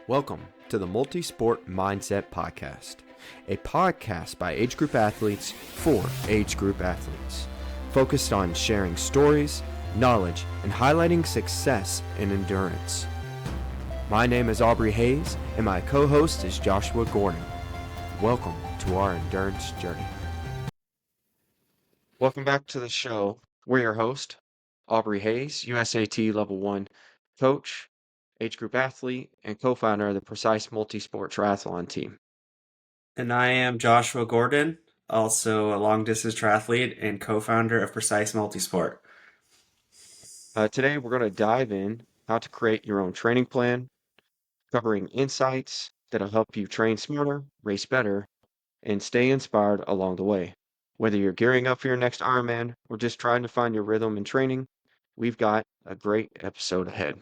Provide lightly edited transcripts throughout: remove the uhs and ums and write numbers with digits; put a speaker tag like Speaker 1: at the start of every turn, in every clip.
Speaker 1: Welcome to the Multisport Mindset Podcast, a podcast by age group athletes for age group athletes, focused on sharing stories, knowledge, and highlighting success and endurance. My name is Aubrey Hayes, and my co-host is Joshua Gordon. Welcome to our endurance journey. Welcome back to the show. We're your host, Aubrey Hayes, USAT Level 1 coach, age group athlete, and co-founder of the Precise Multisport Triathlon team.
Speaker 2: And I am Joshua Gordon, also a long-distance triathlete and co-founder of Precise Multisport.
Speaker 1: Today, we're going to dive in how to create your own training plan, covering insights that'll help you train smarter, race better, and stay inspired along the way. Whether you're gearing up for your next Ironman or just trying to find your rhythm in training, we've got a great episode ahead.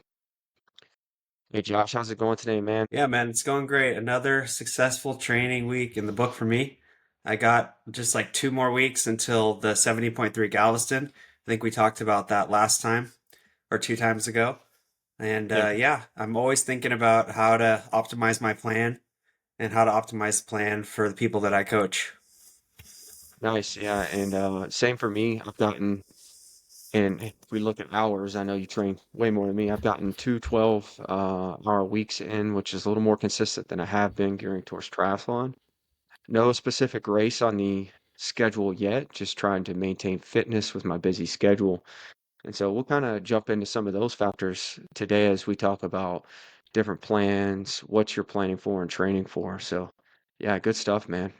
Speaker 1: Hey Josh, how's it going today, man?
Speaker 2: Yeah, man, it's going great. Another successful training week in the book for me. I got just like 2 more weeks until the 70.3 Galveston. I think we talked about that last time or 2 times ago. And
Speaker 1: Yeah.
Speaker 2: I'm always thinking about how to optimize my plan and how to optimize the plan for the people that I coach.
Speaker 1: Nice, yeah, and same for me. And if we look at hours, I know you train way more than me. I've gotten two 12-hour weeks in, which is a little more consistent than I have been gearing towards triathlon. No specific race on the schedule yet, just trying to maintain fitness with my busy schedule. And so we'll kind of jump into some of those factors today as we talk about different plans, what you're planning for and training for. So, yeah, good stuff, man.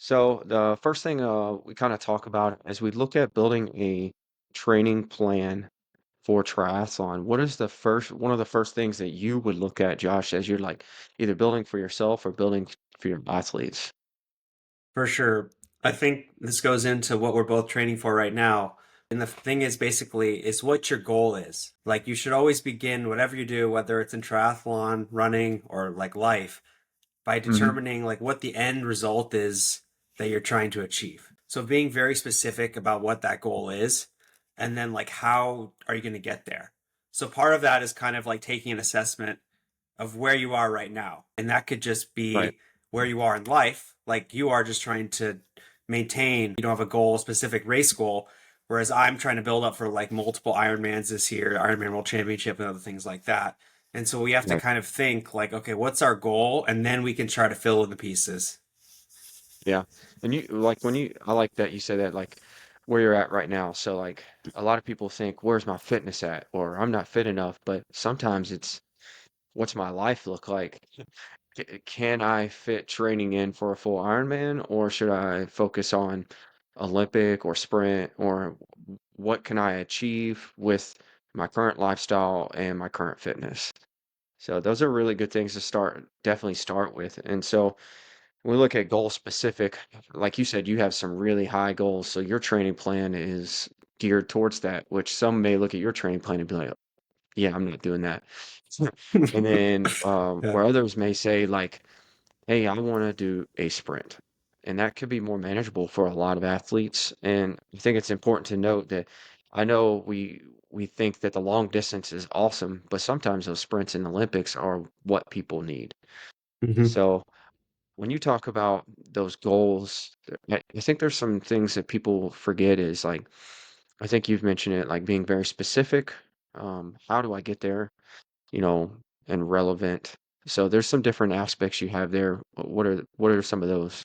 Speaker 1: So the first thing we kind of talk about as we look at building a training plan for triathlon, what is one of the first things that you would look at, Josh, as you're like either building for yourself or building for your athletes?
Speaker 2: For sure. I think this goes into what we're both training for right now. And the thing is basically is what your goal is. Like you should always begin whatever you do, whether it's in triathlon, running, or like life, by
Speaker 1: Hmm.
Speaker 2: determining like what the end result is that you're trying to achieve. So being very specific about what that goal is, and then like how are you going to get there? So part of that is kind of like taking an assessment of where you are right now. And that could just
Speaker 1: Right.
Speaker 2: be where you are in life. Like you are just trying to maintain, you don't have a goal, a specific race goal. Whereas I'm trying to build up for like multiple Ironmans this year, Ironman World Championship, and other things like that. And so we have to
Speaker 1: Right.
Speaker 2: kind of think like, okay, what's our goal? And then we can try to fill in the pieces.
Speaker 1: Yeah. And I like that you say that, like where you're at right now. So, like, a lot of people think, where's my fitness at? Or I'm not fit enough. But sometimes it's, what's my life look like? Can I fit training in for a full Ironman, or should I focus on Olympic or sprint, or what can I achieve with my current lifestyle and my current fitness? So those are really good things to definitely start with. And so when we look at goal specific, like you said, you have some really high goals. So your training plan is geared towards that, which some may look at your training plan and be like, yeah, I'm not doing that. And then
Speaker 2: Yeah.
Speaker 1: where others may say like, hey, I want to do a sprint. And that could be more manageable for a lot of athletes. And I think it's important to note that I know we think that the long distance is awesome, but sometimes those sprints in the Olympics are what people need.
Speaker 2: Hmm.
Speaker 1: So when you talk about those goals, I think there's some things that people forget is like, I think you've mentioned it, like being very specific. How do I get there? You know, and relevant. So there's some different aspects you have there. What are some of those?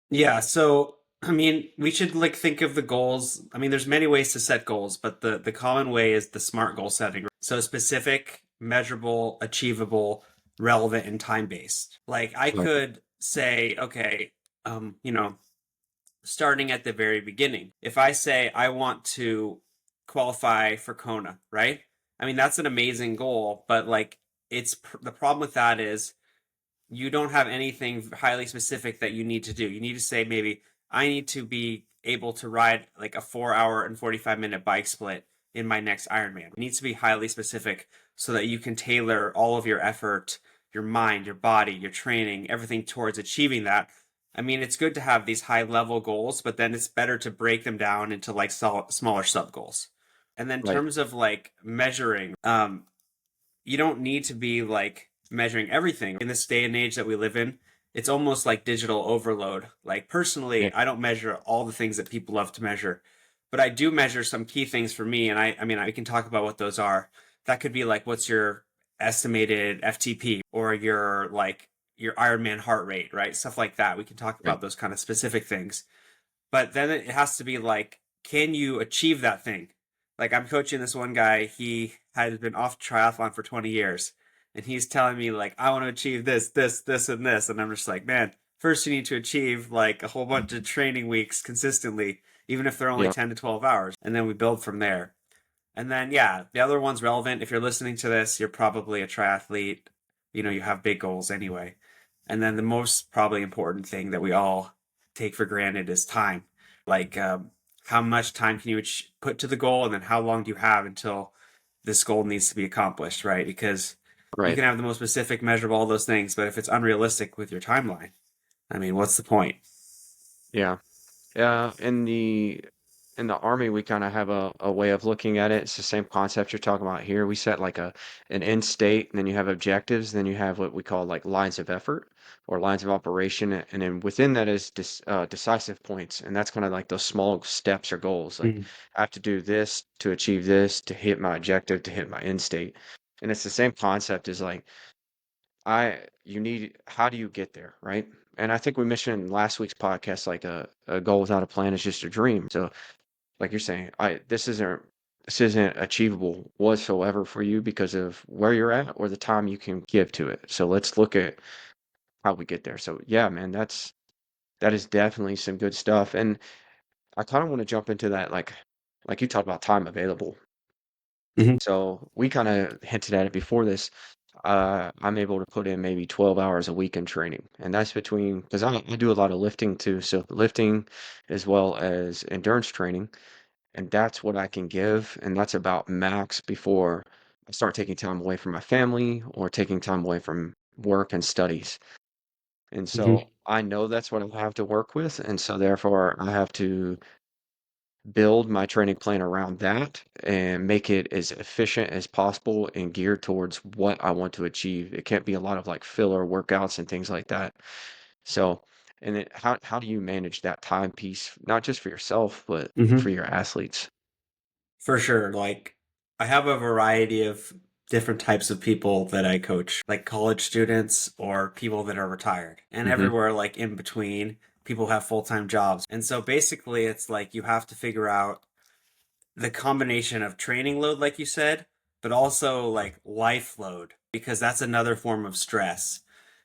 Speaker 2: Yeah, so I mean, we should like think of the goals. I mean, there's many ways to set goals, but the common way is the SMART goal setting. So specific, measurable, achievable, relevant, and time-based. Like I
Speaker 1: Right.
Speaker 2: could say, okay, you know, starting at the very beginning. If I say I want to qualify for Kona, right? I mean, that's an amazing goal, but like the problem with that is you don't have anything highly specific that you need to do. You need to say maybe I need to be able to ride like a 4 hour and 45-minute bike split in my next Ironman. It needs to be highly specific so that you can tailor all of your effort, your mind, your body, your training, everything towards achieving that. I mean, it's good to have these high level goals, but then it's better to break them down into like smaller sub goals. And then in
Speaker 1: Right.
Speaker 2: terms of like measuring, you don't need to be like measuring everything. In this day and age that we live in, it's almost like digital overload. Like
Speaker 1: Yeah,
Speaker 2: personally, I don't measure all the things that people love to measure, but I do measure some key things for me. And I mean, I can talk about what those are. That could be like, what's your estimated FTP or your Ironman heart rate, right? Stuff like that. We can talk
Speaker 1: right.
Speaker 2: about those kind of specific things. But then it has to be like, can you achieve that thing? Like I'm coaching this one guy, he has been off triathlon for 20 years. And he's telling me like, I want to achieve this, this, and this. And I'm just like, man, first you need to achieve like a whole bunch of training weeks consistently, even if they're only
Speaker 1: Yeah,
Speaker 2: 10 to 12 hours. And then we build from there. And then, yeah, the other one's relevant. If you're listening to this, you're probably a triathlete. You know, you have big goals anyway. And then the most probably important thing that we all take for granted is time. Like, how much time can you put to the goal, and then how long do you have until this goal needs to be accomplished, right? Because you
Speaker 1: right.
Speaker 2: can have the most specific, measurable, all those things, but if it's unrealistic with your timeline, I mean, what's the point?
Speaker 1: Yeah. Yeah, in the army, we kind of have a way of looking at it. It's the same concept you're talking about here. We set like an end state, and then you have objectives, then you have what we call like lines of effort or lines of operation, and then within that is decisive points, and that's kind of like those small steps or goals. Like
Speaker 2: Mhm.
Speaker 1: I have to do this to achieve this, to hit my objective, to hit my end state, and it's the same concept as like you need, how do you get there, right? And I think we mentioned in last week's podcast, like a goal without a plan is just a dream. So, like you're saying, this isn't achievable whatsoever for you because of where you're at or the time you can give to it. So let's look at how we get there. So yeah, man, that is definitely some good stuff. And I kind of want to jump into that, like you talked about time available.
Speaker 2: Mhm.
Speaker 1: So we kind of hinted at it before this. I'm able to put in maybe 12 hours a week in training. And that's between, because I do a lot of lifting too. So lifting as well as endurance training. And that's what I can give. And that's about max before I start taking time away from my family or taking time away from work and studies. And
Speaker 2: Mhm.
Speaker 1: so I know that's what I have to work with. And so therefore I have to build my training plan around that and make it as efficient as possible and geared towards what I want to achieve. It can't be a lot of like filler workouts and things like that. So, and then how do you manage that time piece, not just for yourself, but for
Speaker 2: Mhm.
Speaker 1: your athletes?
Speaker 2: For sure. Like, I have a variety of different types of people that I coach, like college students or people that are retired, and
Speaker 1: Hmm.
Speaker 2: everywhere, like in between, people have full time jobs. And so basically, it's like you have to figure out the combination of training load, like you said, but also like life load, because that's another form of stress.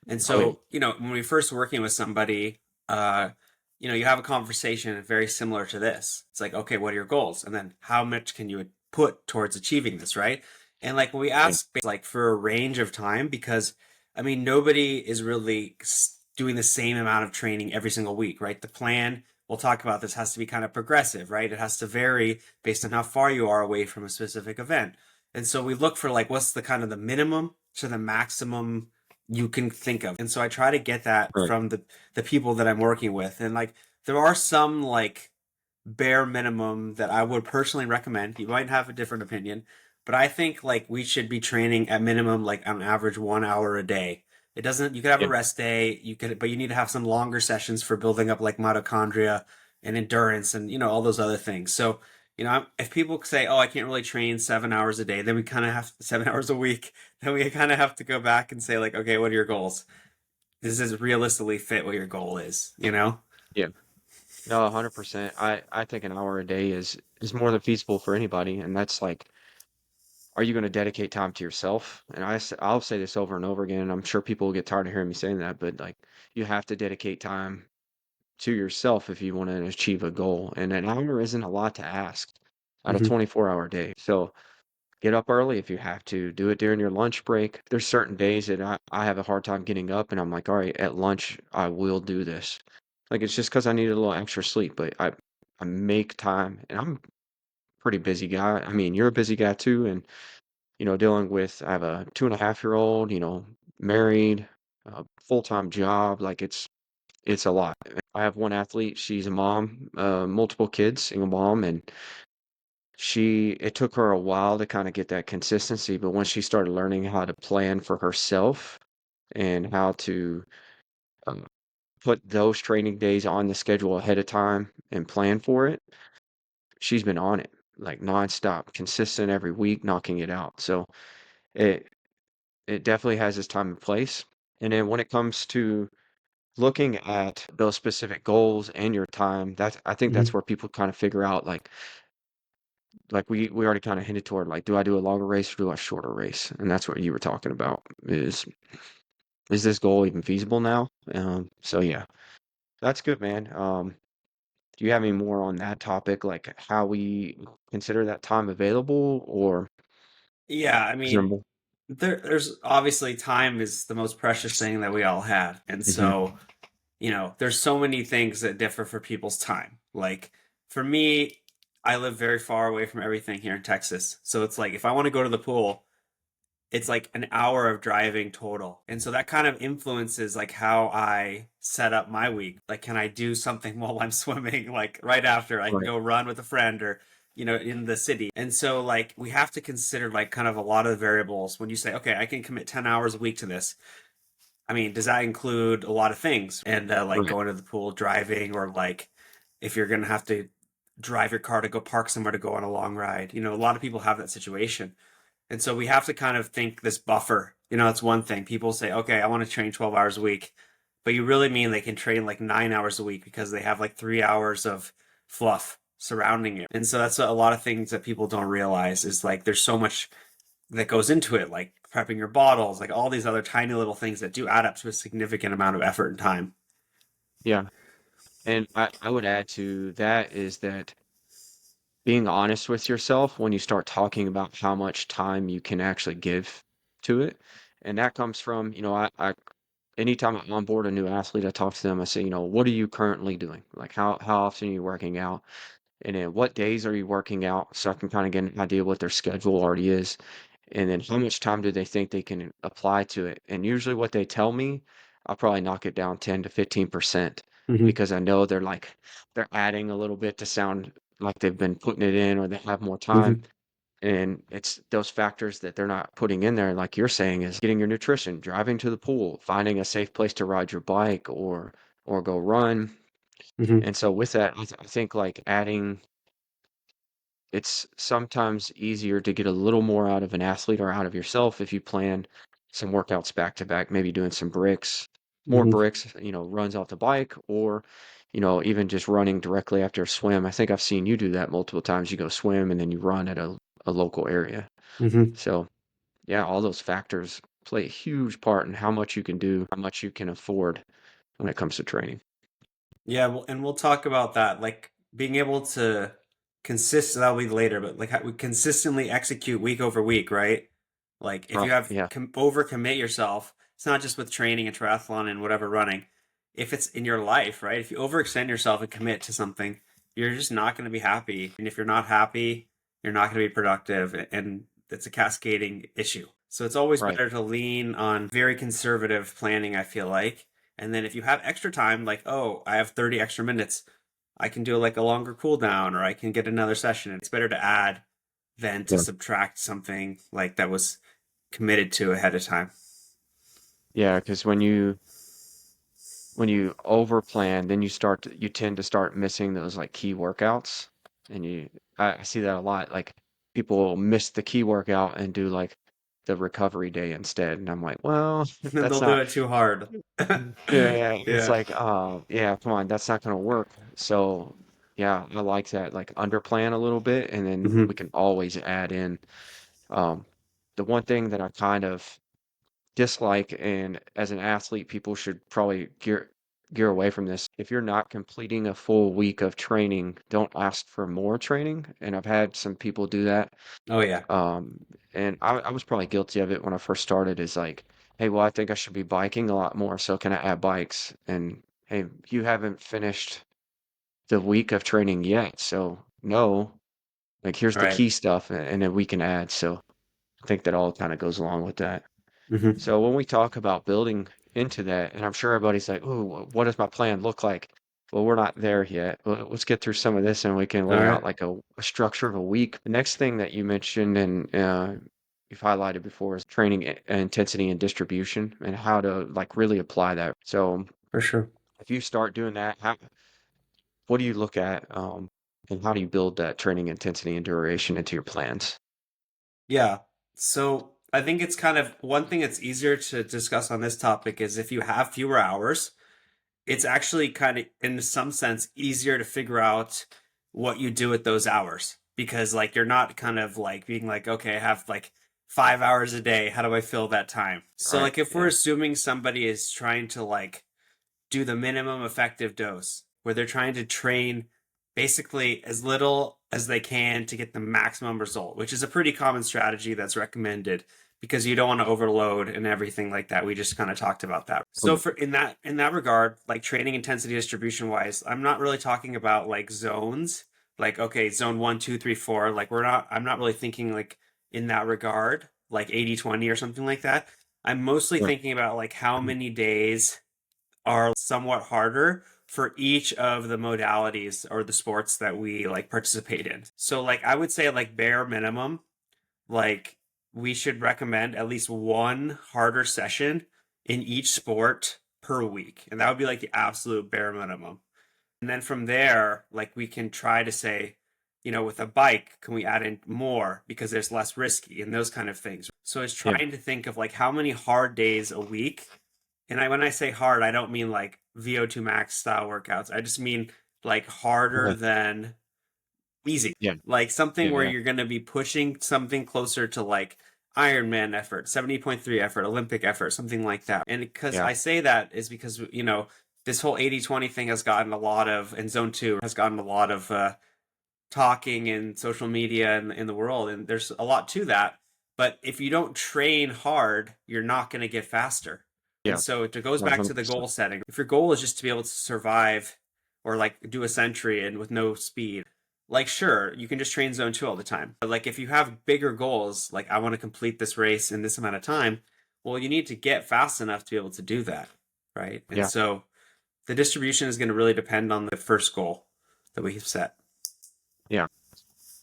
Speaker 2: And
Speaker 1: Oh yeah,
Speaker 2: so, when we first working with somebody, uh, you have a conversation very similar to this. It's like, okay, what are your goals? And then how much can you put towards achieving this, right? And like when we
Speaker 1: yeah,
Speaker 2: ask like for a range of time, because I mean, nobody is really doing the same amount of training every single week, right? The plan, we'll talk about this, has to be kind of progressive, right? It has to vary based on how far you are away from a specific event. And so we look for like what's the kind of the minimum to the maximum you can think of. And so I try to get that
Speaker 1: right,
Speaker 2: from the people that I'm working with. And like there are some like bare minimum that I would personally recommend. You might have a different opinion, but I think like we should be training at minimum like on average 1 hour a day. It doesn't, you could have a
Speaker 1: yeah,
Speaker 2: rest day, but you need to have some longer sessions for building up like mitochondria and endurance and all those other things. So, if people say, "Oh, I can't really train 7 hours a day," then we kind of have 7 hours a week. Then we kind of have to go back and say, like, "Okay, what are your goals? Does this realistically fit what your goal is?" You know?
Speaker 1: yeah. No, 100%. I think an hour a day is more than feasible for anybody, and that's like, are you going to dedicate time to yourself? And I'll say this over and over again, and I'm sure people will get tired of hearing me saying that, but like, you have to dedicate time to yourself if you want to achieve a goal. And an hour isn't a lot to ask out of
Speaker 2: Hmm.
Speaker 1: 24-hour day. So get up early if you have to. Do it during your lunch break. There's certain days that I have a hard time getting up, and I'm like, all right, at lunch I will do this. Like it's just because I need a little extra sleep, but I make time, and I'm a pretty busy guy. I mean, you're a busy guy too, and dealing with, I have a 2.5-year-old, married, full-time job. Like it's a lot. I have one athlete. She's a mom, multiple kids, single mom, and it took her a while to kind of get that consistency, but once she started learning how to plan for herself and how to um, put those training days on the schedule ahead of time and plan for it, she's been on it like nonstop, consistent every week, knocking it out. So it it definitely has its time and place. And then when it comes to looking at those specific goals and your time, that's I think that's
Speaker 2: Hmm.
Speaker 1: where people kind of figure out like we already kind of hinted toward like, do I do a longer race or do a shorter race? And that's what you were talking about is this goal even feasible now? So yeah, that's good, man. Do you have any more on that topic, like how we consider that time available, or
Speaker 2: Yeah, I
Speaker 1: is there
Speaker 2: mean,
Speaker 1: more?
Speaker 2: there's obviously time is the most precious thing that we all have. And
Speaker 1: Hmm.
Speaker 2: so, there's so many things that differ for people's time. Like for me, I live very far away from everything here in Texas. So it's like if I want to go to the pool, it's like an hour of driving total. And so that kind of influences like how I set up my week. Like, can I do something while I'm swimming? Like right after I can
Speaker 1: Right,
Speaker 2: go run with a friend or, in the city. And so like we have to consider like kind of a lot of the variables when you say, okay, I can commit 10 hours a week to this. I mean, does that include a lot of things? And like
Speaker 1: right.
Speaker 2: going to the pool, driving, or like if you're going to have to drive your car to go park somewhere to go on a long ride. A lot of people have that situation. And so we have to kind of think this buffer. It's one thing. People say, okay, I want to train 12 hours a week. But you really mean they can train like 9 hours a week because they have like 3 hours of fluff surrounding it. And so that's a lot of things that people don't realize is like there's so much that goes into it, like prepping your bottles, like all these other tiny little things that do add up to a significant amount of effort and time.
Speaker 1: Yeah. And I would add to that is that being honest with yourself when you start talking about how much time you can actually give to it. And that comes from, anytime I onboard a new athlete, I talk to them, I say, what are you currently doing? Like how often are you working out? And then what days are you working out? So I can kind of get an idea what their schedule already is. And then how much time do they think they can apply to it? And usually what they tell me, I'll probably knock it down 10 to 15%
Speaker 2: Mm-hmm.
Speaker 1: because I know they're adding a little bit to sound like they've been putting it in or they have more time.
Speaker 2: Mm-hmm.
Speaker 1: And it's those factors that they're not putting in there, like you're saying, is getting your nutrition, driving to the pool, finding a safe place to ride your bike or go run.
Speaker 2: Mm-hmm.
Speaker 1: And so with that, I think like adding it's sometimes easier to get a little more out of an athlete or out of yourself if you plan some workouts back to back, maybe doing some more
Speaker 2: Mm-hmm.
Speaker 1: bricks, runs off the bike, or, even just running directly after a swim. I think I've seen you do that multiple times. You go swim and then you run at a local area.
Speaker 2: Mm-hmm.
Speaker 1: So, yeah, all those factors play a huge part in how much you can do, how much you can afford when it comes to training.
Speaker 2: Yeah, and we'll talk about that. Like being able to that'll be later, but like how we consistently execute week over week, right? Like if
Speaker 1: Oh,
Speaker 2: you have
Speaker 1: yeah,
Speaker 2: overcommit yourself, it's not just with training and triathlon and whatever running. If it's in your life, right? If you overextend yourself and commit to something, you're just not going to be happy. And if you're not happy, you're not going to be productive, and it's a cascading issue. So it's always
Speaker 1: right.
Speaker 2: better to lean on very conservative planning, I feel like, and then if you have extra time, like, oh, I have 30 extra minutes, I can do like a longer cool down or I can get another session. It's better to add than to
Speaker 1: Yeah.
Speaker 2: subtract something like that was committed to ahead of time.
Speaker 1: Yeah, because when you overplan, then you tend to start missing those like key workouts. And I see that a lot. Like people will miss the key workout and do like the recovery day instead. And I'm like, well,
Speaker 2: Then
Speaker 1: that's
Speaker 2: they'll do
Speaker 1: not,
Speaker 2: it too hard.
Speaker 1: yeah, it's
Speaker 2: Yeah.
Speaker 1: like, yeah, come on, that's not gonna work. So yeah, I like that, like underplan a little bit, and then
Speaker 2: Hmm.
Speaker 1: we can always add in. Um, the one thing that I kind of dislike, and as an athlete, people should probably gear away from this. If you're not completing a full week of training, don't ask for more training. And I've had some people do that.
Speaker 2: Oh, yeah.
Speaker 1: Um, and I was probably guilty of it when I first started. Is like, hey, well, I think I should be biking a lot more, so can I add bikes? And hey, you haven't finished the week of training yet, so no. Like, here's the
Speaker 2: Right.
Speaker 1: key stuff, and then we can add. So I think that all kind of goes along with that.
Speaker 2: Hmm.
Speaker 1: So when we talk about building into that, and I'm sure everybody's like, "Ooh, what does my plan look like?" Well, we're not there yet. Let's get through some of this and we can
Speaker 2: All
Speaker 1: lay out
Speaker 2: right.
Speaker 1: like a structure of a week. The next thing that you mentioned and you've highlighted before is training intensity and distribution and how to like really apply that. So
Speaker 2: For sure.
Speaker 1: if you start doing that, what do you look at and how do you build that training intensity and duration into your plans?
Speaker 2: Yeah. So I think it's kind of one thing that's easier to discuss on this topic is if you have fewer hours, it's actually kind of, in some sense, easier to figure out what you do with those hours because, like, you're not kind of like being like, okay, I have like 5 hours a day. How do I fill that time? So,
Speaker 1: Right.
Speaker 2: like, if we're
Speaker 1: Yeah.
Speaker 2: assuming somebody is trying to like do the minimum effective dose, where they're trying to train basically as little as they can to get the maximum result, which is a pretty common strategy that's recommended because you don't want to overload and everything like that. We just kind of talked about that. So
Speaker 1: Mm.
Speaker 2: for in that regard, like training intensity distribution wise, I'm not really talking about like zones, like okay, zone 1, 2, 3, 4. Like I'm not really thinking like in that regard, like 80-20 or something like that. I'm mostly
Speaker 1: Right.
Speaker 2: thinking about like how many days are somewhat harder for each of the modalities or the sports that we like participate in. So like I would say like bare minimum, like we should recommend at least one harder session in each sport per week. And that would be like the absolute bare minimum. And then from there, like we can try to say, with a bike, can we add in more because there's less risky and those kind of things. So it's
Speaker 1: Yeah.
Speaker 2: trying to think of like how many hard days a week, and when I say hard, I don't mean like VO2 max style workouts. I just mean like harder
Speaker 1: Okay.
Speaker 2: than easy.
Speaker 1: Yeah.
Speaker 2: Like something
Speaker 1: Yeah.
Speaker 2: where
Speaker 1: Yeah.
Speaker 2: you're going to be pushing something closer to like Ironman effort, 70.3 effort, Olympic effort, something like that. And because
Speaker 1: Yeah.
Speaker 2: I say that is because, this whole 80-20 thing has gotten a lot of, and zone two has gotten a lot of talking in social media and in the world. And there's a lot to that. But if you don't train hard, you're not going to get faster. And
Speaker 1: Yeah.
Speaker 2: so it goes back to the
Speaker 1: 100%.
Speaker 2: goal setting. If your goal is just to be able to survive or like do a century and with no speed, like sure, you can just train zone two all the time. But like if you have bigger goals, like I want to complete this race in this amount of time, well, you need to get fast enough to be able to do that. Right. And
Speaker 1: Yeah.
Speaker 2: so the distribution is going to really depend on the first goal that we have set.
Speaker 1: Yeah.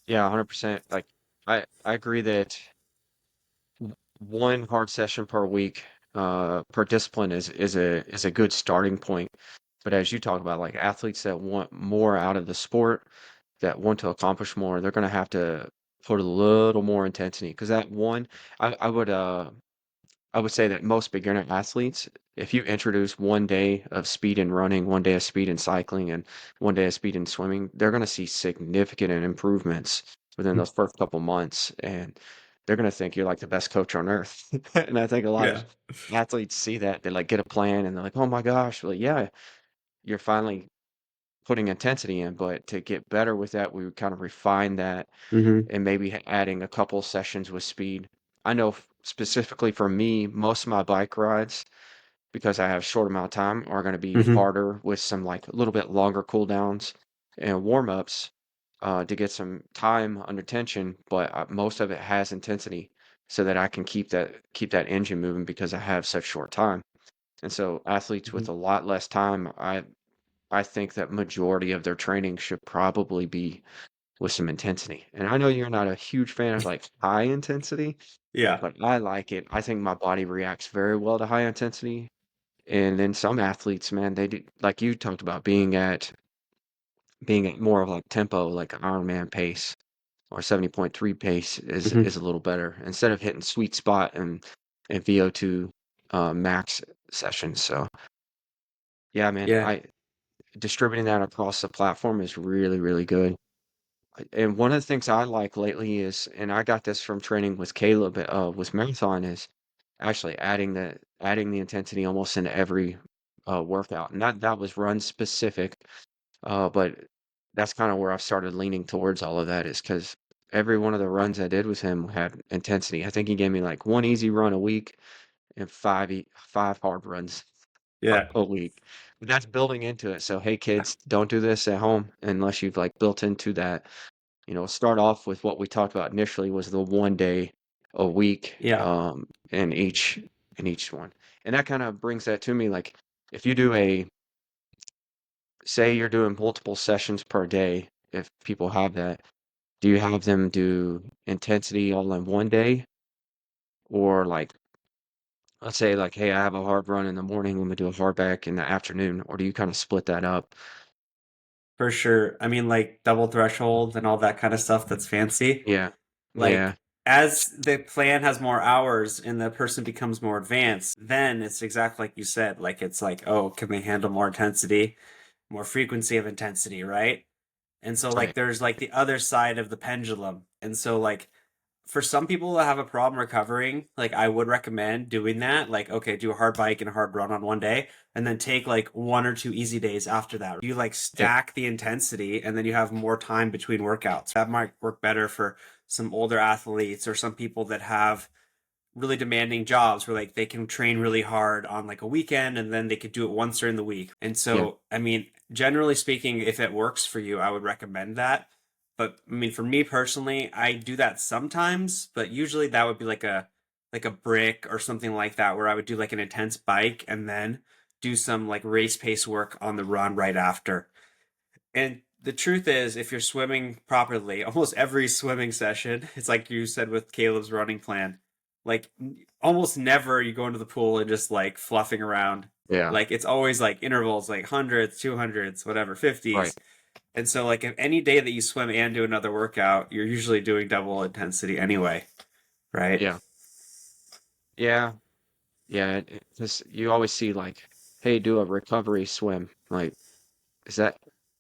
Speaker 1: Yeah. 100%. Like I agree that one hard session per week per discipline is a good starting point. But as you talk about, like athletes that want more out of the sport, that want to accomplish more, they're going to have to put a little more intensity because that one, I would say that most beginner athletes, if you introduce one day of speed in running, one day of speed in cycling, and one day of speed in swimming, they're going to see significant improvements within those first couple months, and they're going to think you're like the best coach on earth. And I think a lot of
Speaker 2: Yeah.
Speaker 1: athletes see that they like get a plan and they're like, "Oh my gosh, well, yeah, you're finally putting intensity in." But to get better with that, we would kind of refine that
Speaker 2: Mm-hmm.
Speaker 1: and maybe adding a couple sessions with speed. I know specifically for me, most of my bike rides, because I have short amount of time, are going to be
Speaker 2: Mm-hmm.
Speaker 1: harder with some like a little bit longer cool downs and warm ups to get some time under tension. But most of it has intensity so that I can keep that engine moving because I have such short time. And so athletes
Speaker 2: Mm-hmm.
Speaker 1: with a lot less time, I think that majority of their training should probably be with some intensity. And I know you're not a huge fan of like high intensity,
Speaker 2: Yeah.
Speaker 1: but I like it. I think my body reacts very well to high intensity. And then some athletes, man, they do like you talked about being at more of like tempo, like an Ironman pace or 70.3 pace
Speaker 2: Mm-hmm.
Speaker 1: is a little better instead of hitting sweet spot and VO2 max sessions. So yeah, man,
Speaker 2: Yeah.
Speaker 1: I distributing that across the platform is really, really good. And one of the things I like lately is, and I got this from training with Caleb with marathon, is actually adding the intensity almost in every workout. And that was run specific, but that's kind of where I've started leaning towards all of that is because every one of the runs I did with him had intensity. I think he gave me like one easy run a week and five hard runs
Speaker 2: Yeah.
Speaker 1: a week. But that's building into it. So hey kids, don't do this at home unless you've like built into that. Start off with what we talked about initially was the one day a week
Speaker 2: Yeah.
Speaker 1: in each one. And that kind of brings that to me like if you do a say you're doing multiple sessions per day, if people have that, do you have them do intensity all in one day? Or like, let's say like, hey, I have a hard run in the morning, I'm gonna do a hard back in the afternoon, or do you kind of split that up?
Speaker 2: For sure. I mean, like double threshold and all that kind of stuff that's fancy.
Speaker 1: Yeah. Yeah.
Speaker 2: Like, as the plan has more hours and the person becomes more advanced, then it's exactly like you said. Like, it's like, oh, can they handle more intensity, more frequency of intensity, right? And so, like,
Speaker 1: Right.
Speaker 2: there's like the other side of the pendulum. And so, like, for some people that have a problem recovering, like I would recommend doing that. Like, okay, do a hard bike and a hard run on one day, and then take like 1 or 2 easy days after that. You like
Speaker 1: Yeah.
Speaker 2: stack the intensity, and then you have more time between workouts. That might work better for some older athletes or some people that have really demanding jobs where like they can train really hard on like a weekend and then they could do it once during the week. And
Speaker 1: Yeah.
Speaker 2: so, I mean, generally speaking, if it works for you, I would recommend that. But I mean, for me personally, I do that sometimes, but usually that would be like a brick or something like that where I would do like an intense bike and then do some like race pace work on the run right after. And the truth is, if you're swimming properly, almost every swimming session, it's like you said with Caleb's running plan. Like almost never you go into the pool and just like fluffing around.
Speaker 1: Yeah.
Speaker 2: Like it's always like intervals, like hundreds, 200s, whatever,
Speaker 1: Right.
Speaker 2: 50s. And so like if any day that you swim and do another workout, you're usually doing double intensity anyway, right?
Speaker 1: Yeah. Yeah. Yeah. Just you always see like, hey, do a recovery swim. Like, is that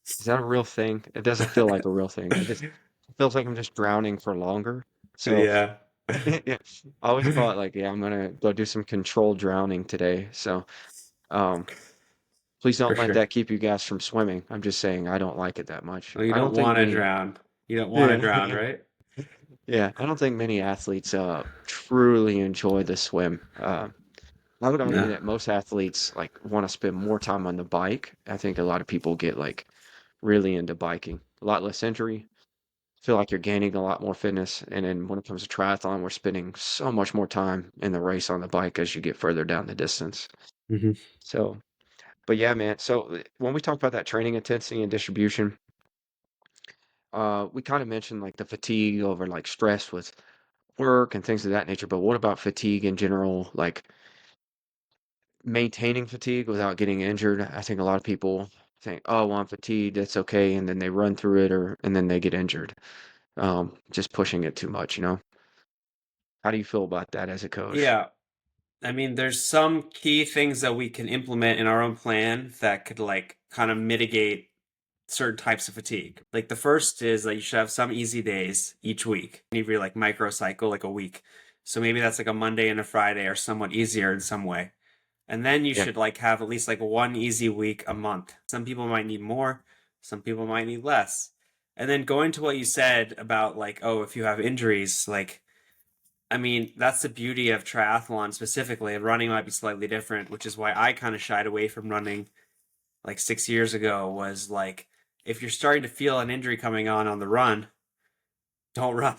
Speaker 1: is that a real thing? It doesn't feel like a real thing. It feels like I'm just drowning for longer. So
Speaker 2: Yeah.
Speaker 1: yeah, I always thought like, yeah, I'm gonna go do some controlled drowning today. So um, please
Speaker 2: For
Speaker 1: don't let
Speaker 2: sure.
Speaker 1: that keep you guys from swimming. I'm just saying I don't like it that much.
Speaker 2: Well, you
Speaker 1: I don't
Speaker 2: don't
Speaker 1: think
Speaker 2: want to
Speaker 1: many.
Speaker 2: drown. You don't want to
Speaker 1: Yeah,
Speaker 2: drown,
Speaker 1: yeah,
Speaker 2: right?
Speaker 1: yeah. I don't think many athletes truly enjoy the swim. I would argue
Speaker 2: No.
Speaker 1: that most athletes like want to spend more time on the bike. I think a lot of people get like really into biking. A lot less injury. Feel like you're gaining a lot more fitness. And then when it comes to triathlon, we're spending so much more time in the race on the bike as you get further down the distance.
Speaker 2: Hmm.
Speaker 1: So, but yeah, man. So when we talk about that training intensity and distribution, we kind of mentioned like the fatigue over like stress with work and things of that nature. But what about fatigue in general? Like maintaining fatigue without getting injured. I think a lot of people think, "Oh, well, I'm fatigued. That's okay," and then they run through it, or and then they get injured. Just pushing it too much, you know? How do you feel about that as a coach?
Speaker 2: Yeah. I mean, there's some key things that we can implement in our own plan that could like kind of mitigate certain types of fatigue. Like the first is that you should have some easy days each week. Maybe like microcycle, like a week. So maybe that's like a Monday and a Friday are somewhat easier in some way. And then you
Speaker 1: Yeah,
Speaker 2: should like have at least like one easy week a month. Some people might need more, some people might need less. And then going to what you said about like, oh, if you have injuries, like I mean, that's the beauty of triathlon specifically, and running might be slightly different, which is why I kind of shied away from running like 6 years ago. Was like, if you're starting to feel an injury coming on the run, don't run.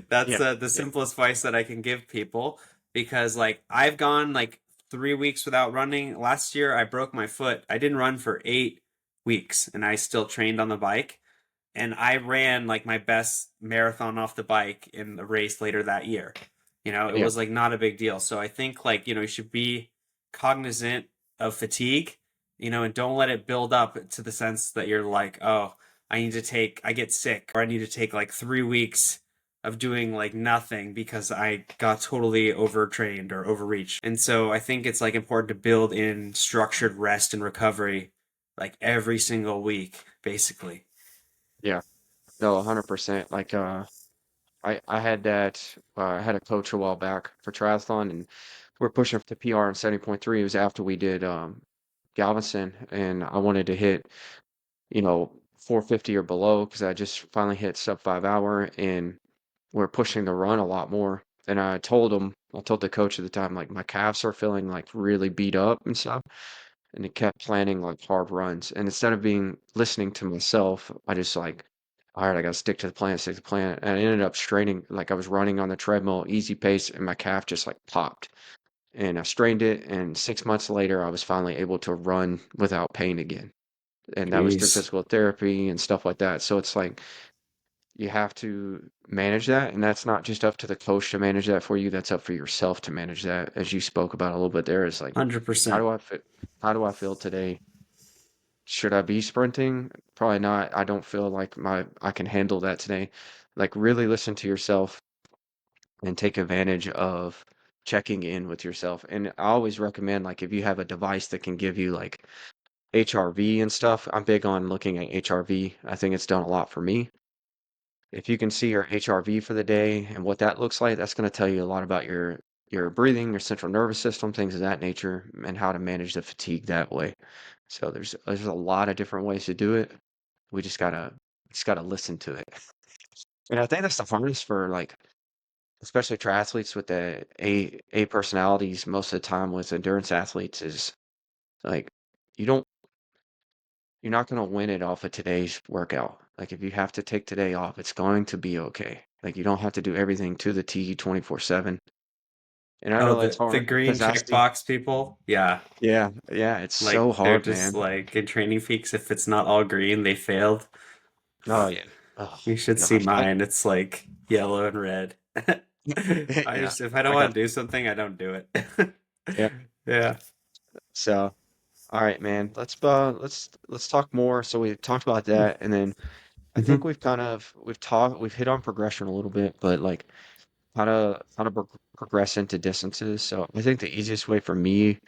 Speaker 2: That's
Speaker 1: yeah,
Speaker 2: the
Speaker 1: yeah,
Speaker 2: simplest advice that I can give people because like I've gone like 3 weeks without running. Last year I broke my foot. I didn't run for 8 weeks, and I still trained on the bike and I ran like my best marathon off the bike in the race later that year. You know, it
Speaker 1: yeah,
Speaker 2: was like not a big deal. So I think like, you should be cognizant of fatigue, and don't let it build up to the sense that you're like, oh, I get sick, or I need to take like 3 weeks of doing like nothing because I got totally overtrained or overreached. And so I think it's like important to build in structured rest and recovery like every single week, basically.
Speaker 1: yeah. No, 100%. Like, I had that. I had a coach a while back for triathlon, and we're pushing to PR in 70.3. It was after we did Galveston, and I wanted to hit 450 or below because I just finally hit sub 5 hour, and we're pushing the run a lot more. And I told the coach at the time, like my calves are feeling like really beat up and stuff. And he kept planning like hard runs. And instead of being listening to myself, I just like, all right, I gotta stick to the plan, stick to the plan. And I ended up straining, like I was running on the treadmill, easy pace, and my calf just like popped. And I strained it, and 6 months later, I was finally able to run without pain again. and that was through
Speaker 2: Jeez.
Speaker 1: physical therapy and stuff like that. So it's like you have to manage that, and that's not just up to the coach to manage that for you. That's up for yourself to manage that, as you spoke about a little bit there. Is like, how
Speaker 2: 100%.
Speaker 1: do I fit? How do I feel today? Should I be sprinting? Probably not. I don't feel like I can handle that today. Like really listen to yourself and take advantage of checking in with yourself. And I always recommend like if you have a device that can give you like HRV and stuff, I'm big on looking at HRV. I think it's done a lot for me. If you can see your HRV for the day and what that looks like, that's going to tell you a lot about your breathing, your central nervous system, things of that nature, and how to manage the fatigue that way. So there's a lot of different ways to do it. We just gotta listen to it. And I think that's the hardest for like especially triathletes with the A personalities most of the time with endurance athletes is like you don't you're not gonna win it off of today's workout. Like if you have to take today off, it's going to be okay. Like you don't have to do everything to the T 24/7. And I
Speaker 2: Oh,
Speaker 1: know that's
Speaker 2: the
Speaker 1: hard
Speaker 2: green
Speaker 1: because I see,
Speaker 2: checkbox people? Yeah.
Speaker 1: yeah, yeah, it's so
Speaker 2: Like they're
Speaker 1: hard,
Speaker 2: just
Speaker 1: man.
Speaker 2: like in Training Peaks, if it's not all green, they failed.
Speaker 1: Oh yeah. Oh
Speaker 2: You should see
Speaker 1: gosh.
Speaker 2: mine. It's like yellow and red. I
Speaker 1: Yeah.
Speaker 2: just if I don't
Speaker 1: I got
Speaker 2: want to do something, I don't do it.
Speaker 1: yeah.
Speaker 2: Yeah.
Speaker 1: So all right, man. Let's talk more. So we talked about that, and then I think
Speaker 2: Hmm.
Speaker 1: we've hit on progression a little bit, but like how to progress into distances. So I think the easiest way for me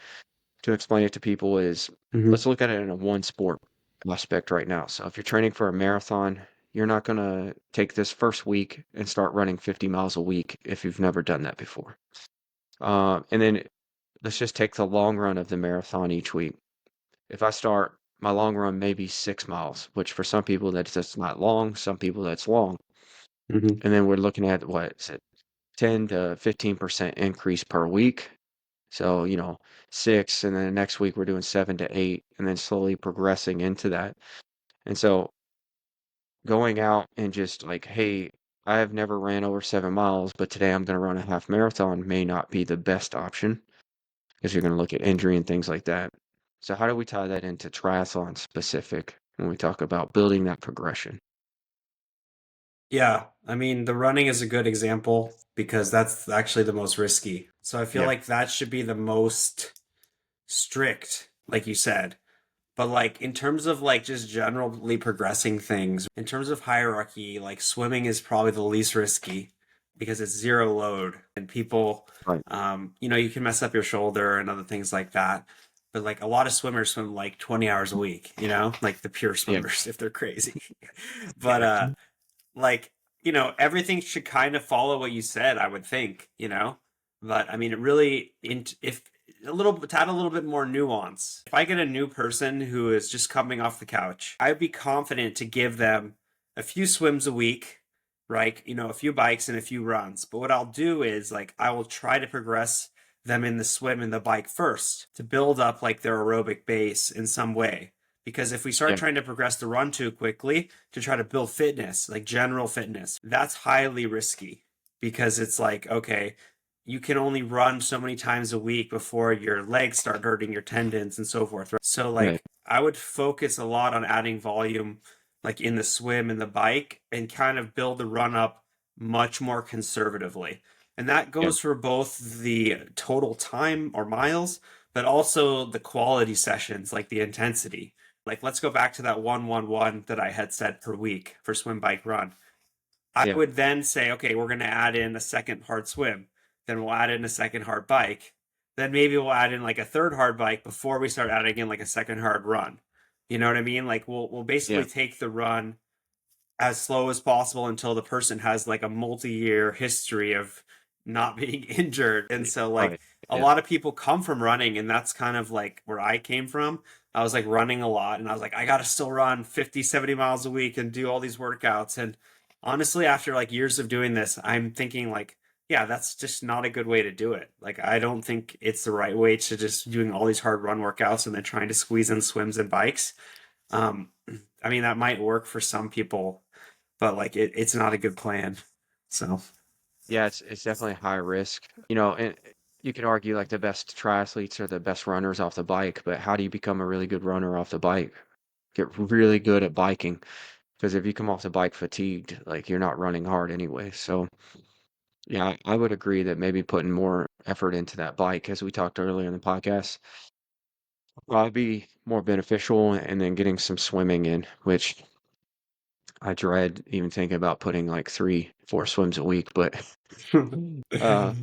Speaker 1: to explain it to people is
Speaker 2: Hmm.
Speaker 1: let's look at it in a one sport aspect right now. So if you're training for a marathon, you're not gonna take this first week and start running 50 miles a week if you've never done that before. And then let's just take the long run of the marathon each week. If I start my long run maybe 6 miles, which for some people that's not long, some people that's long.
Speaker 2: Hmm.
Speaker 1: And then we're looking at what is it, 10 to 15% increase per week. So, six, and then the next week we're doing 7 to 8, and then slowly progressing into that. And so going out and just like, hey, I have never ran over 7 miles, but today I'm going to run a half marathon may not be the best option because you're going to look at injury and things like that. So how do we tie that into triathlon specific when we talk about building that progression?
Speaker 2: Yeah. I mean, the running is a good example because that's actually the most risky. So I feel
Speaker 1: Yeah,
Speaker 2: like that should be the most strict, like you said. But like in terms of like just generally progressing things, in terms of hierarchy, like swimming is probably the least risky because it's zero load and people,
Speaker 1: right.
Speaker 2: you can mess up your shoulder and other things like that. But like a lot of swimmers swim like 20 hours a week, like the pure
Speaker 1: Yeah,
Speaker 2: swimmers if they're crazy. But
Speaker 1: yeah,
Speaker 2: like everything should kind of follow what you said, I would think. But I mean it really if a little to add a little bit more nuance, if I get a new person who is just coming off the couch, I'd be confident to give them a few swims a week, right, a few bikes and a few runs. But what I'll do is like I will try to progress them in the swim and the bike first to build up like their aerobic base in some way, because if we start
Speaker 1: yeah,
Speaker 2: trying to progress the run too quickly to try to build fitness, like general fitness, that's highly risky because it's like, okay, you can only run so many times a week before your legs start hurting, your tendons and so forth. Right? So
Speaker 1: right.
Speaker 2: like I would focus a lot on adding volume like in the swim and the bike and kind of build the run up much more conservatively. And that
Speaker 1: Yeah,
Speaker 2: goes for both the total time or miles, but also the quality sessions, like the intensity. Like let's go back to that 111 that I had said per week for swim bike run. I
Speaker 1: yeah,
Speaker 2: would then say, okay, we're going to add in a second hard swim. Then we'll add in a second hard bike. Then maybe we'll add in like a third hard bike before we start adding in like a second hard run. You know what I mean? Like we'll basically
Speaker 1: yeah,
Speaker 2: take the run as slow as possible until the person has like a multi-year history of not being injured. And
Speaker 1: yeah,
Speaker 2: so like
Speaker 1: right.
Speaker 2: a
Speaker 1: Yeah,
Speaker 2: lot of people come from running, and that's kind of like where I came from. I was like running a lot and I was like I got to still run 50, 70 miles a week and do all these workouts. And honestly, after like years of doing this, I'm thinking like, yeah, that's just not a good way to do it. Like I don't think it's the right way to just doing all these hard run workouts and then trying to squeeze in swims and bikes. um I mean that might work for some people, but like it's not a good plan. So
Speaker 1: yeah, it's definitely high risk. And you can argue like the best triathletes are the best runners off the bike, but how do you become a really good runner off the bike? get really good at biking because if you come off the bike fatigued, like you're not running hard anyway. So yeah, I would agree that maybe putting more effort into that bike, as we talked earlier in the podcast, would probably be more beneficial, and then getting some swimming in, which I dread even thinking about putting like 3, 4 swims a week, but uh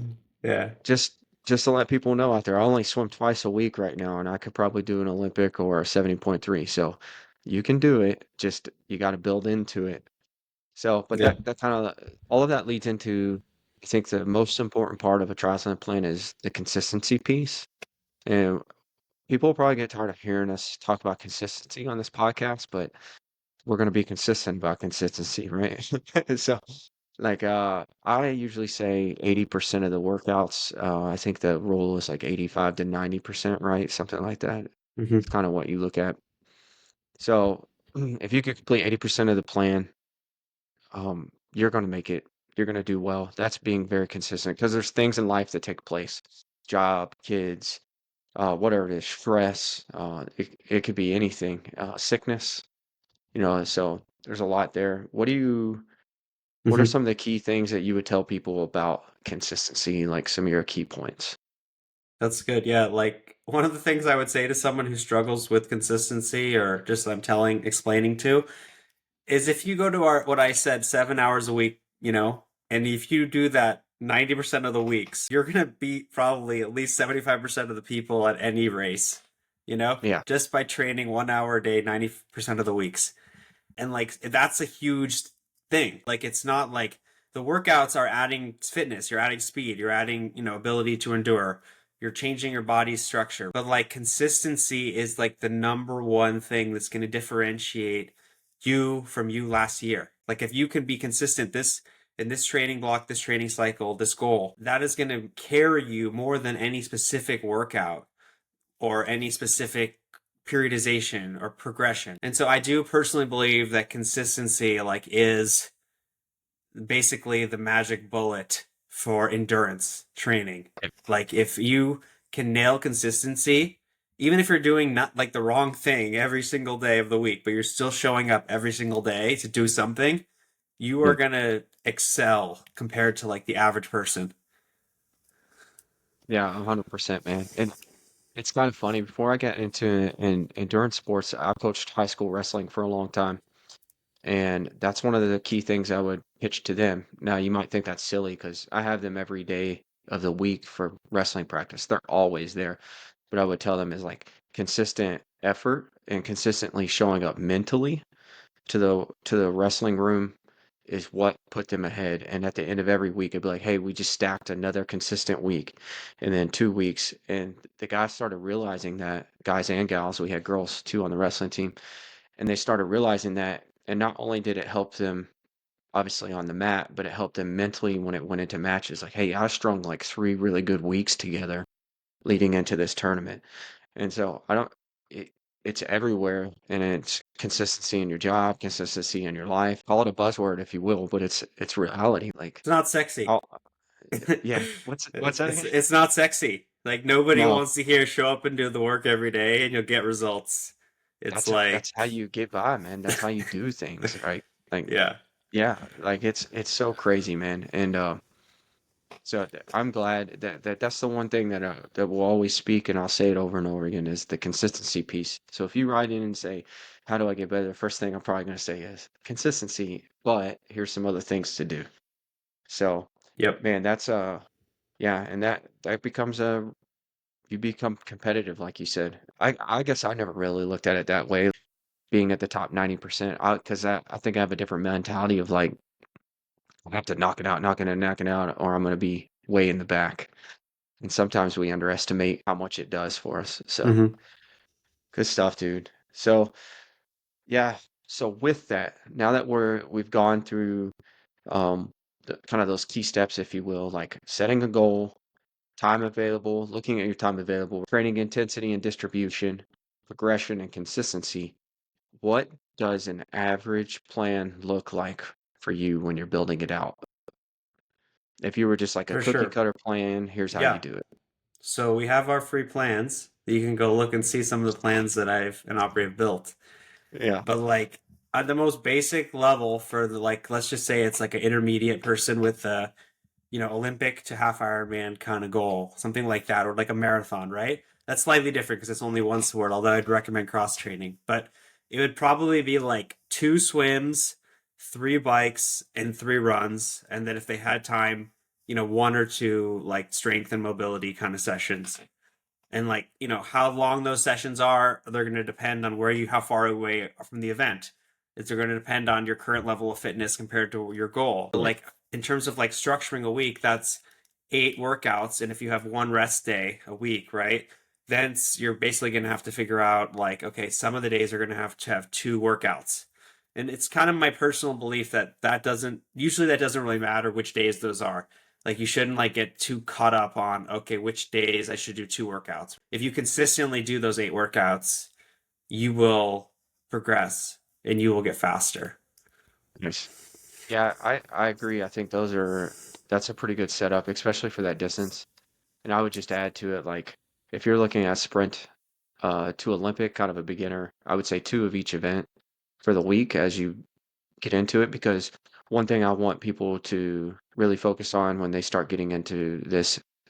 Speaker 2: Yeah.
Speaker 1: just just to let people know out there, I only swim twice a week right now, and I could probably do an Olympic or a 70.3. So you can do it. Just you got to build into it. So, but
Speaker 2: Yeah.
Speaker 1: that kind of all of that leads into, I think the most important part of a triathlon plan is the consistency piece. And people will probably get tired of hearing us talk about consistency on this podcast, but we're going to be consistent about consistency, right? So, like, I usually say 80% of the workouts, I think the rule is like 85 to 90%, right? Something like that.
Speaker 2: Hmm.
Speaker 1: It's kind of what you look at. So, if you could complete 80% of the plan, you're going to make it. You're going to do well. That's being very consistent because there's things in life that take place, job, kids, whatever it is, stress, it could be anything, sickness, so there's a lot there. What are
Speaker 2: Hmm.
Speaker 1: some of the key things that you would tell people about consistency, like some of your key points?
Speaker 2: That's good. Yeah, like one of the things I would say to someone who struggles with consistency or just explaining to is if you go to our what I said 7 hours a week, and if you do that 90% of the weeks, you're gonna beat probably at least 75% of the people at any race,
Speaker 1: Yeah,
Speaker 2: just by training 1 hour a day 90% of the weeks. And like that's a huge thing. Like it's not like the workouts are adding fitness, you're adding speed, you're adding, ability to endure, you're changing your body's structure. But like consistency is like the number one thing that's going to differentiate you from you last year. Like if you can be consistent this in this training block, this training cycle, this goal, that is going to carry you more than any specific workout or any specific periodization or progression. And so I do personally believe that consistency like is basically the magic bullet for endurance training. Like if you can nail consistency, even if you're doing not like the wrong thing every single day of the week, but you're still showing up every single day to do something, you are
Speaker 1: yeah,
Speaker 2: going to excel compared to like the average person.
Speaker 1: yeah, 100%, man. And it's kind of funny. Before I got into endurance sports, I coached high school wrestling for a long time. And that's one of the key things I would pitch to them. Now, you might think that's silly because I have them every day of the week for wrestling practice. They're always there. But I would tell them is like consistent effort and consistently showing up mentally to the wrestling room is what put them ahead. And at the end of every week, it'd be like, hey, we just stacked another consistent week. And then 2 weeks. And the guys started realizing that, guys and gals, we had girls too on the wrestling team, and they started realizing that. And not only did it help them obviously on the mat, but it helped them mentally when it went into matches. Like, hey, I strung like 3 really good weeks together leading into this tournament. And so I don't, it, it's everywhere, and it's consistency in your job, consistency in your life. Call it a buzzword if you will, but it's reality. Like,
Speaker 2: It's not sexy.
Speaker 1: oh, yeah. What's that again?
Speaker 2: It's not sexy. Like nobody
Speaker 1: No,
Speaker 2: wants to hear show up and do the work every day and you'll get results. It's
Speaker 1: that's how
Speaker 2: like
Speaker 1: you get by, man. That's how you do things, right? Like,
Speaker 2: yeah.
Speaker 1: yeah, like it's so crazy, man. And so I'm glad that's the one thing that will always speak, and I'll say it over and over again, is the consistency piece. So if you write in and say, "How do I get better?" The first thing I'm probably going to say is consistency, but here's some other things to do. So,
Speaker 2: Yep.
Speaker 1: man, that's yeah, and that becomes a you become competitive, like you said. I guess I never really looked at it that way, being at the top 90%. Because I think I have a different mentality of like I have to knock it out, knock it out, or I'm going to be way in the back. And sometimes we underestimate how much it does for us. So
Speaker 2: Hmm.
Speaker 1: good stuff, dude. So yeah. So with that, now that we've gone through kind of those key steps, if you will, like setting a goal, time available, looking at your time available, training intensity and distribution, progression and consistency. What does an average plan look like for you when you're building it out? If you were just like a
Speaker 2: For
Speaker 1: cookie
Speaker 2: sure.
Speaker 1: cutter plan, here's how you
Speaker 2: Yeah.
Speaker 1: do it.
Speaker 2: So we have our free plans. You can go look and see some of the plans that I've and Aubrey have built.
Speaker 1: Yeah.
Speaker 2: But like at the most basic level for the like, let's just say it's like an intermediate person with a Olympic to half Ironman kind of goal, something like that, or like a marathon, right? That's slightly different because it's only one sport, although I'd recommend cross training. But it would probably be like two swims, three bikes, and three runs. And then if they had time, one or two like strength and mobility kind of sessions. And like, how long those sessions are, they're going to depend on how far away from the event. It's going to depend on your current level of fitness compared to your goal.
Speaker 1: Yeah.
Speaker 2: Like in terms of like structuring a week, that's 8 workouts. And if you have one rest day a week, right? Then you're basically going to have to figure out like, okay, some of the days are going to have 2 workouts. And it's kind of my personal belief that doesn't really matter which days those are. Like you shouldn't like get too caught up on okay, which days I should do 2 workouts. If you consistently do those 8 workouts, you will progress and you will get faster.
Speaker 1: Nice. Yeah, I agree. I think that's a pretty good setup, especially for that distance. And I would just add to it, like if you're looking at sprint to Olympic, kind of a beginner, I would say two of each event for the week as you get into it, because one thing I want people to really focus on when they start getting into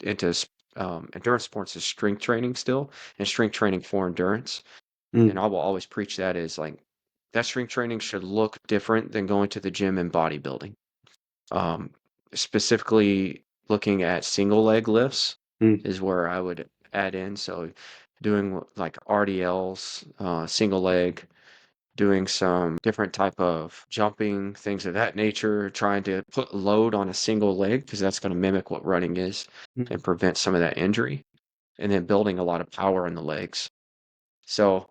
Speaker 1: endurance sports is strength training still, and strength training for endurance. And
Speaker 2: Mm,
Speaker 1: I will always preach that is like that strength training should look different than going to the gym and bodybuilding. Um, Specifically looking at single leg lifts
Speaker 2: mm,
Speaker 1: is where I would add in. So doing like RDLs, single leg, doing some different type of jumping, things of that nature, trying to put load on a single leg because that's going to mimic what running is
Speaker 2: mm,
Speaker 1: and prevent some of that injury, and then building a lot of power in the legs. So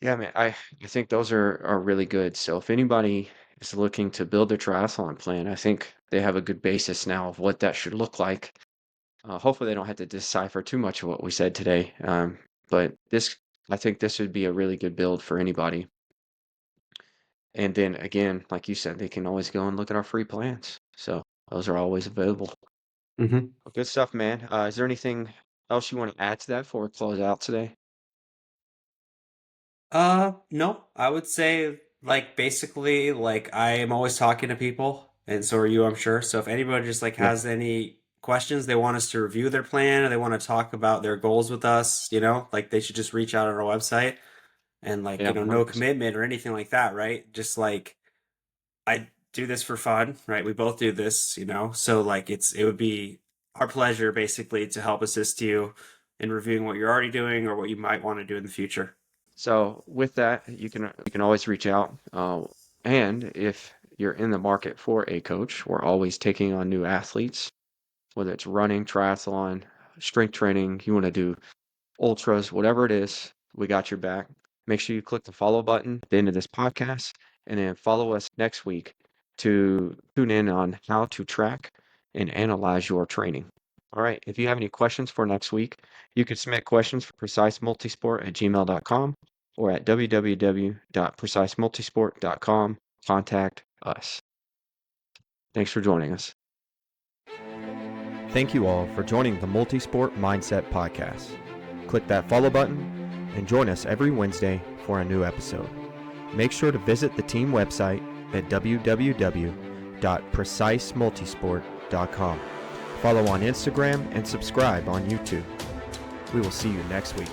Speaker 1: yeah, man, I think those are really good. So if anybody is looking to build their triathlon plan, I think they have a good basis now of what that should look like. Hopefully, they don't have to decipher too much of what we said today. But I think this would be a really good build for anybody. And then again, like you said, they can always go and look at our free plans. So those are always available.
Speaker 2: mm-hmm.
Speaker 1: Well, good stuff, man. Is there anything else you want to add to that before we close out today?
Speaker 2: No, I would say like basically like I am always talking to people and so are you, I'm sure. So if anybody just like
Speaker 1: Yeah,
Speaker 2: has any questions, they want us to review their plan or they want to talk about their goals with us, like they should just reach out on our website and like,
Speaker 1: yeah,
Speaker 2: no
Speaker 1: 100%.
Speaker 2: commitment or anything like that, right? Just like I do this for fun, right? We both do this, so like it would be our pleasure basically to help assist you in reviewing what you're already doing or what you might want to do in the future.
Speaker 1: So with that, you can always reach out. And if you're in the market for a coach, we're always taking on new athletes, whether it's running, triathlon, strength training, you want to do ultras, whatever it is, we got your back. Make sure you click the follow button at the end of this podcast, and then follow us next week to tune in on how to track and analyze your training. All right. If you have any questions for next week, you can submit questions for precisemultisport@gmail.com or at www.precisemultisport.com. Contact us. Thanks for joining us. Thank you all for joining the Multisport Mindset Podcast. Click that follow button and join us every Wednesday for a new episode. Make sure to visit the team website at www.precisemultisport.com. Follow on Instagram and subscribe on YouTube. We will see you next week.